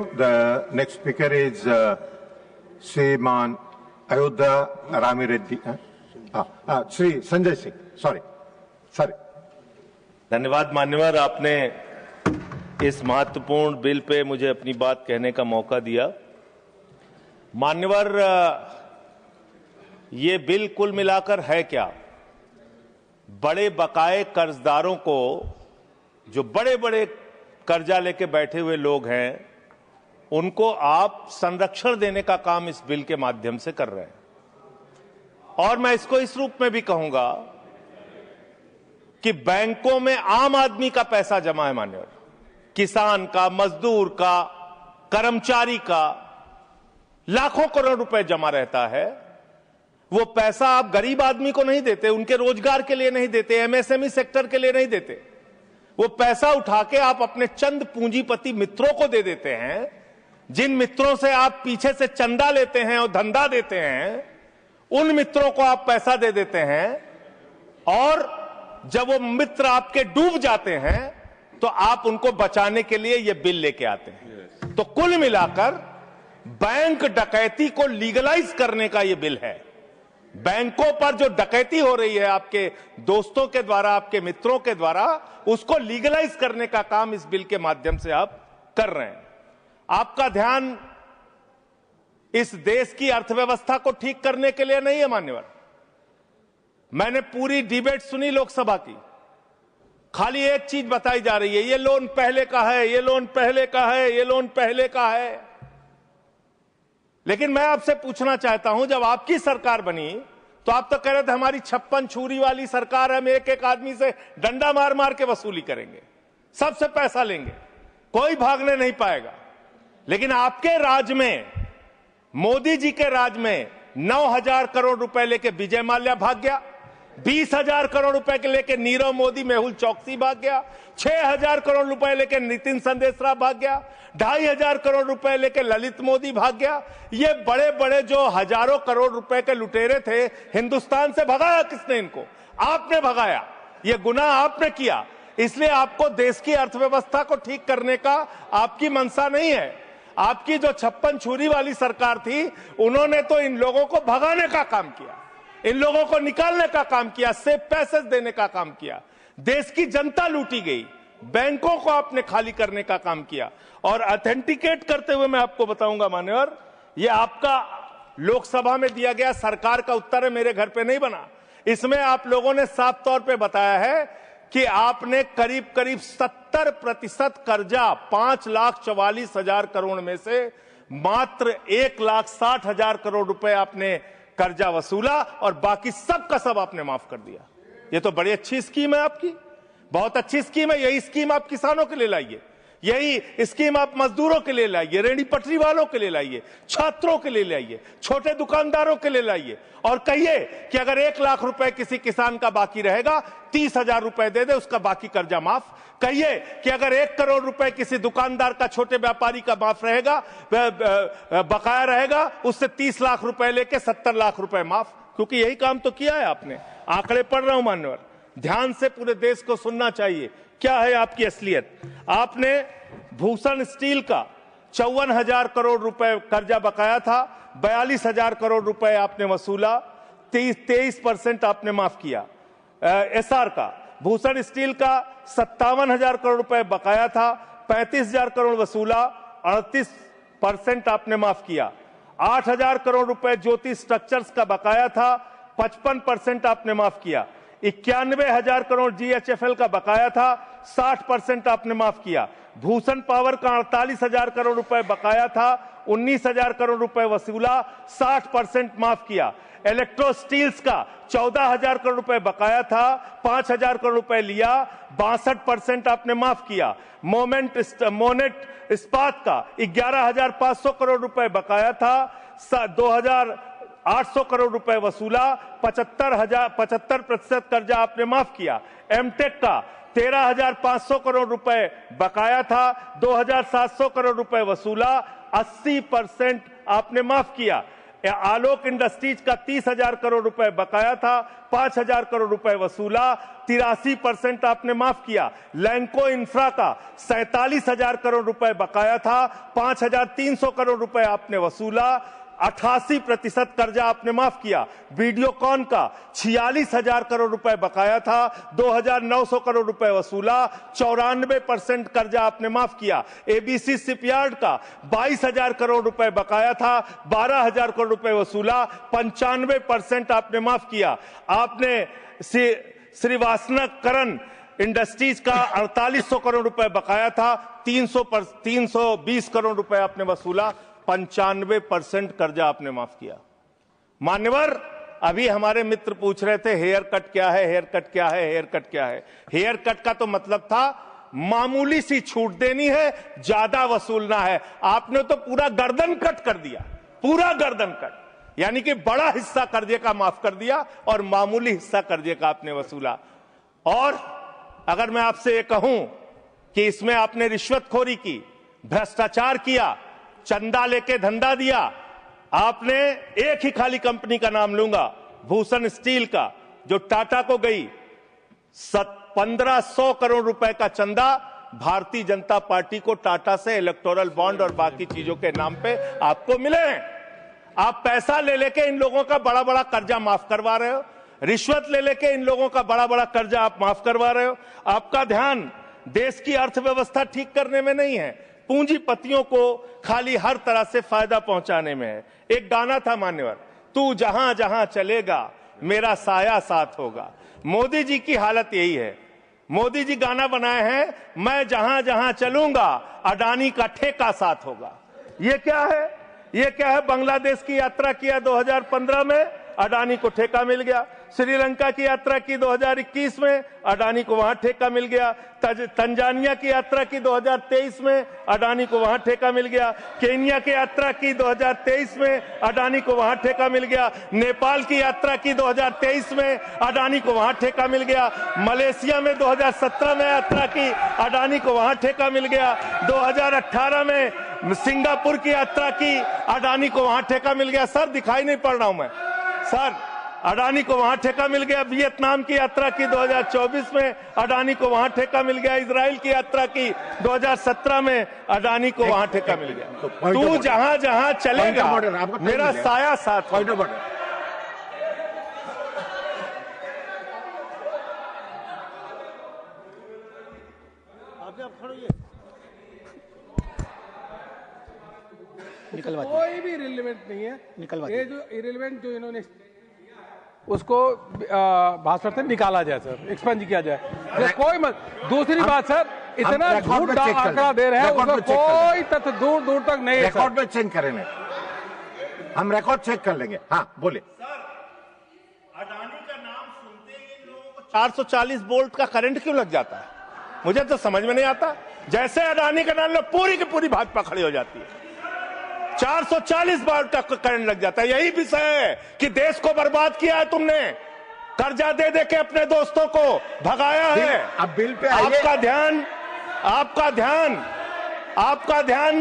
The next speaker is Sriman Ayodhya Ramireddy. Sri Sanjay Singh. Sorry. धन्यवाद मान्यवर, आपने इस महत्वपूर्ण बिल पे मुझे अपनी बात कहने का मौका दिया। मान्यवर, ये बिल कुल मिलाकर है क्या? बड़े बकाए कर्जदारों को, जो बड़े बड़े कर्जा लेके बैठे हुए लोग हैं, उनको आप संरक्षण देने का काम इस बिल के माध्यम से कर रहे हैं। और मैं इसको इस रूप में भी कहूंगा कि बैंकों में आम आदमी का पैसा जमा है मान्यवर, किसान का, मजदूर का, कर्मचारी का लाखों करोड़ रुपए जमा रहता है। वो पैसा आप गरीब आदमी को नहीं देते, उनके रोजगार के लिए नहीं देते, एमएसएमई सेक्टर के लिए नहीं देते। वो पैसा उठा के आप अपने चंद पूंजीपति मित्रों को दे देते हैं, जिन मित्रों से आप पीछे से चंदा लेते हैं और धंधा देते हैं, उन मित्रों को आप पैसा दे देते हैं। और जब वो मित्र आपके डूब जाते हैं तो आप उनको बचाने के लिए ये बिल लेके आते हैं। तो कुल मिलाकर बैंक डकैती को लीगलाइज करने का ये बिल है। बैंकों पर जो डकैती हो रही है आपके दोस्तों के द्वारा, आपके मित्रों के द्वारा, उसको लीगलाइज करने का काम इस बिल के माध्यम से आप कर रहे हैं। आपका ध्यान इस देश की अर्थव्यवस्था को ठीक करने के लिए नहीं है मान्यवर। मैंने पूरी डिबेट सुनी लोकसभा की, खाली एक चीज बताई जा रही है, ये लोन पहले का है, ये लोन पहले का है, ये लोन पहले का है। लेकिन मैं आपसे पूछना चाहता हूं, जब आपकी सरकार बनी तो आप तो कह रहे थे हमारी 56 छुरी वाली सरकार है, हम एक एक आदमी से डंडा मार मार के वसूली करेंगे, सबसे पैसा लेंगे, कोई भागने नहीं पाएगा। लेकिन आपके राज में, मोदी जी के राज में 9,000 करोड़ रुपए लेके विजय माल्या भाग गया, 20,000 करोड़ रुपए के लेके नीरव मोदी, मेहुल चौकसी भाग गया, 6,000 करोड़ रुपए लेके नितिन संदेशरा भाग गया, 2,500 करोड़ रुपए लेके ललित मोदी भाग गया। ये बड़े बड़े जो हजारों करोड़ रुपए के लुटेरे थे, हिंदुस्तान से भगाया किसने इनको? आपने भगाया, ये गुनाह आपने किया। इसलिए आपको देश की अर्थव्यवस्था को ठीक करने का आपकी मंशा नहीं है। आपकी जो 56 छुरी वाली सरकार थी, उन्होंने तो इन लोगों को भगाने का काम किया, इन लोगों को निकालने का काम किया, सेफ पैसेज देने का काम किया। देश की जनता लूटी गई, बैंकों को आपने खाली करने का काम किया। और ऑथेंटिकेट करते हुए मैं आपको बताऊंगा मान्यवर, ये आपका लोकसभा में दिया गया सरकार का उत्तर है, मेरे घर पे नहीं बना। इसमें आप लोगों ने साफ तौर पे बताया है कि आपने करीब करीब 70% कर्जा 5,44,000 करोड़ में से मात्र 1,60,000 करोड़ रुपए आपने कर्जा वसूला और बाकी सब का सब आपने माफ कर दिया। ये तो बड़ी अच्छी स्कीम है आपकी, बहुत अच्छी स्कीम है। यही स्कीम आप किसानों के लिए लाइए, यही स्कीम आप मजदूरों के लिए लाइए, रेहड़ी पटरी वालों के लिए लाइए, छात्रों के लिए लाइए, छोटे दुकानदारों के लिए लाइए। और कहिए कि अगर 1 लाख रुपए किसी किसान का बाकी रहेगा, 30,000 रुपए दे दे, उसका बाकी कर्जा माफ। कहिए कि अगर 1 करोड़ रुपए किसी दुकानदार का, छोटे व्यापारी का माफ रहेगा, बकाया रहेगा, उससे 30 लाख रुपए लेके 70 लाख रुपए माफ। क्योंकि यही काम तो किया है आपने। आंकड़े पढ़ रहा हूं मान्यवर, ध्यान से पूरे देश को सुनना चाहिए क्या है आपकी असलियत। आपने भूषण स्टील का 54,000 करोड़ रुपए कर्जा बकाया था, 42,000 करोड़ रुपए आपने वसूला, 23% आपने माफ किया। एसआर का, भूषण स्टील का 57,000 करोड़ रुपए बकाया था, 35,000 करोड़ वसूला, 38% आपने माफ किया। 8,000 करोड़ रुपए ज्योति स्ट्रक्चर्स का बकाया था, 55% आपने माफ किया। 91,000 करोड़ जीएचएफएल का बकाया था, 60% आपने माफ किया। भूषण पावर का 48,000 करोड़ रुपए बकाया था, 19,000 करोड़ रुपए वसूला, 60% माफ किया। इलेक्ट्रो स्टील्स का 14,000 करोड़ रुपए बकाया था, 5,000 करोड़ रुपए लिया, 62% आपने माफ किया। मोनेट इस्पात का 11,500 करोड़ रुपए बकाया था, 2,800 करोड़ रुपए वसूला, 75% कर्जा आपने माफ किया। एमटेक का 13,500 करोड़ रुपए बकाया था, 2,700 करोड़ रुपए वसूला, 80% आपने माफ किया। आलोक इंडस्ट्रीज का 30,000 करोड़ रुपए बकाया था, 5,000 करोड़ रुपए वसूला, 83% आपने माफ किया। लैंको इंफ्रा का 47,000 करोड़ रुपए बकाया था, 5,300 करोड़ रुपए आपने वसूला, 88% कर्जा आपने माफ किया। वीडियोकॉन का 46,000 करोड़ रुपए बकाया था, 2,900 करोड़ रुपए वसूला, 94% कर्जा आपने माफ किया। एबीसी शिपयार्ड का 22,000 करोड़ रुपए बकाया था, 12,000 करोड़ रुपए वसूला, 95% आपने माफ किया। आपने श्रीवास्तव इंडस्ट्रीज का 4800 करोड़ रुपए बकाया था, 320 करोड़ रुपए आपने वसूला, 95% कर्जा आपने माफ किया। मान्यवर, अभी हमारे मित्र पूछ रहे थे हेयर कट क्या है, हेयर कट क्या है, हेयर कट क्या है। हेयर कट का तो मतलब था मामूली सी छूट देनी है, ज्यादा वसूलना है। आपने तो पूरा गर्दन कट कर दिया, पूरा गर्दन कट, यानी कि बड़ा हिस्सा कर्जे का माफ कर दिया और मामूली हिस्सा कर्जे का आपने वसूला। और अगर मैं आपसे ये कहूं कि इसमें आपने रिश्वतखोरी की, भ्रष्टाचार किया, चंदा लेके धंधा दिया, आपने एक ही खाली कंपनी का नाम लूंगा, भूषण स्टील का, जो टाटा को गई, 1500 करोड़ रुपए का चंदा भारतीय जनता पार्टी को टाटा से इलेक्टोरल बॉन्ड और बाकी चीजों के नाम पे आपको मिले हैं। आप पैसा ले लेके इन लोगों का बड़ा बड़ा कर्जा माफ करवा रहे हो, रिश्वत ले लेके इन लोगों का बड़ा बड़ा कर्जा आप माफ करवा रहे हो। आपका ध्यान देश की अर्थव्यवस्था ठीक करने में नहीं है, पूंजीपतियों को खाली हर तरह से फायदा पहुंचाने में है। एक गाना था मान्यवर, तू जहां जहां चलेगा मेरा साया साथ होगा। मोदी जी की हालत यही है। मोदी जी गाना बनाए हैं, मैं जहां जहां चलूंगा अडानी का ठेका साथ होगा। ये क्या है? ये क्या है? बांग्लादेश की यात्रा किया 2015 में, अडानी को ठेका मिल गया। श्रीलंका की यात्रा की 2021 में, अडानी को वहां ठेका मिल गया। तंजानिया की यात्रा की 2023 में, अडानी को वहां ठेका मिल गया। केन्या की यात्रा की 2023 में, अडानी को वहां ठेका मिल गया। नेपाल की यात्रा की 2023 में, अडानी को वहां ठेका मिल गया। मलेशिया में 2017 में यात्रा की, अडानी को वहां ठेका मिल गया। 2018 में सिंगापुर की यात्रा की, अडानी को वहां ठेका मिल गया। सर दिखाई नहीं पड़ रहा हूं मैं सर, अडानी को वहां ठेका मिल गया। वियतनाम की यात्रा की 2024 में, अडानी को वहां ठेका मिल गया। इजराइल की यात्रा की 2017 में, अडानी को वहां ठेका मिल गया। तू जहां जहां चलेगा मेरा साया साथ। निकलवा कोई भी रिलेवेंट नहीं है। निकलवा ये जो इरेलीवेंट जो इन्होंने उसको भाषण से निकाला जाए सर, एक्सपेंज किया जाए। कोई मत। दूसरी बात सर, इतना झूठ आंकड़ा दे रहे हैं, उसका कोई तथ्य दूर दूर तक नहीं है। रिकॉर्ड में चेक करेंगे, हम रिकॉर्ड चेक कर लेंगे। हाँ बोले। अडानी का नाम सुनते ही लोगों को 440 वोल्ट का करंट क्यों लग जाता है? मुझे तो समझ में नहीं आता। जैसे अडानी का नाम लो, पूरी की पूरी भाजपा खड़ी हो जाती है। 440 वोल्ट का करंट लग जाता है। यही विषय है कि देश को बर्बाद किया है तुमने, कर्जा दे दे के अपने दोस्तों को भगाया है। अब बिल पे आपका ध्यान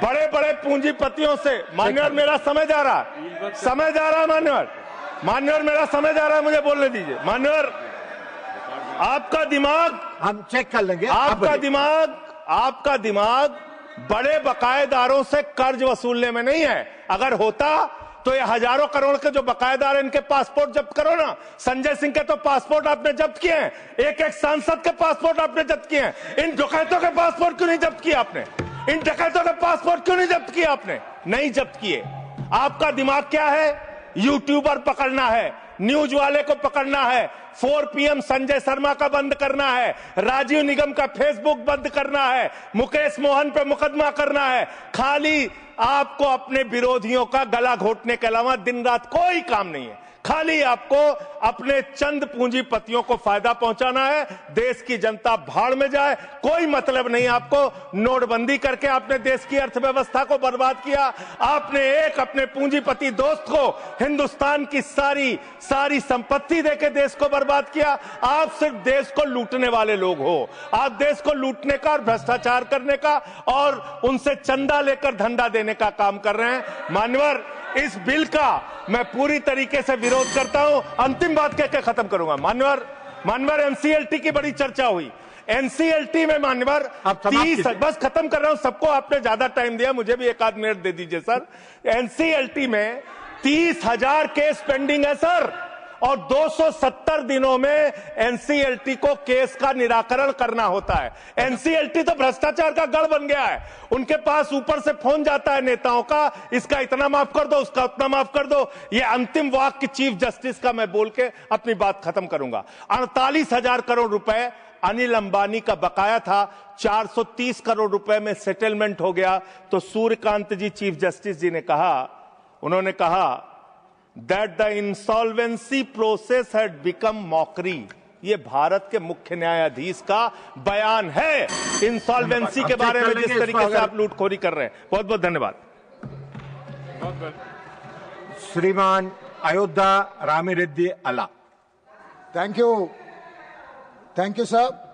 बड़े बड़े पूंजीपतियों से। मान्यवर मेरा समय जा रहा है, मान्यवर मेरा समय जा रहा है, मुझे बोलने दीजिए। मान्यवर आपका दिमाग, हम चेक कर लेंगे। आपका दिमाग बड़े बकायेदारों से कर्ज वसूलने में नहीं है। अगर होता तो ये हजारों करोड़ के जो बकायेदार हैं, इनके पासपोर्ट जब्त करो ना। संजय सिंह के तो पासपोर्ट आपने जब्त किए हैं, एक एक सांसद के पासपोर्ट आपने जब्त किए हैं। इन डकैतों के पासपोर्ट क्यों नहीं जब्त किए आपने? इन डकैतों के पासपोर्ट क्यों नहीं जब्त किए आपने? नहीं जब्त किए। आपका दिमाग क्या है? यूट्यूबर पकड़ना है, न्यूज वाले को पकड़ना है, 4 PM संजय शर्मा का बंद करना है, राजीव निगम का फेसबुक बंद करना है, मुकेश मोहन पे मुकदमा करना है। खाली आपको अपने विरोधियों का गला घोटने के अलावा दिन रात कोई काम नहीं है। खाली आपको अपने चंद पूंजीपतियों को फायदा पहुंचाना है। देश की जनता भाड़ में जाए, कोई मतलब नहीं आपको। नोटबंदी करके आपने देश की अर्थव्यवस्था को बर्बाद किया। आपने एक अपने पूंजीपति दोस्त को हिंदुस्तान की सारी संपत्ति देके देश को बर्बाद किया। आप सिर्फ देश को लूटने वाले लोग हो। आप देश को लूटने का और भ्रष्टाचार करने का और उनसे चंदा लेकर धंधा देने का काम कर रहे हैं। मान्यवर इस बिल का मैं पूरी तरीके से विरोध करता हूं। अंतिम बात कह के खत्म करूंगा। मान्यवर एनसीएलटी की बड़ी चर्चा हुई। एनसीएलटी में मान्यवर 30, बस खत्म कर रहा हूं, सबको आपने ज्यादा टाइम दिया, मुझे भी एक आध मिनट दे दीजिए सर। एनसीएलटी में 30,000 केस पेंडिंग है सर, और 270 दिनों में एनसीएलटी को केस का निराकरण करना होता है। एनसीएलटी तो भ्रष्टाचार का गढ़ बन गया है। उनके पास ऊपर से फोन जाता है नेताओं का, इसका इतना माफ कर दो, उसका उतना माफ कर दो। ये अंतिम वाक्य चीफ जस्टिस का मैं बोल के अपनी बात खत्म करूंगा। 48,000 करोड़ रुपए अनिल अंबानी का बकाया था, 430 करोड़ रुपए में सेटलमेंट हो गया। तो सूर्यकांत जी चीफ जस्टिस जी ने कहा, उन्होंने कहा that the insolvency process had become mockery. ये भारत के मुख्य न्यायाधीश का बयान है इंसॉल्वेंसी के बारे में, जिस तरीके से आप लूटखोरी कर रहे हैं। बहुत बहुत धन्यवाद। श्रीमान Ayodhya Ramireddy Alla. Thank you sir.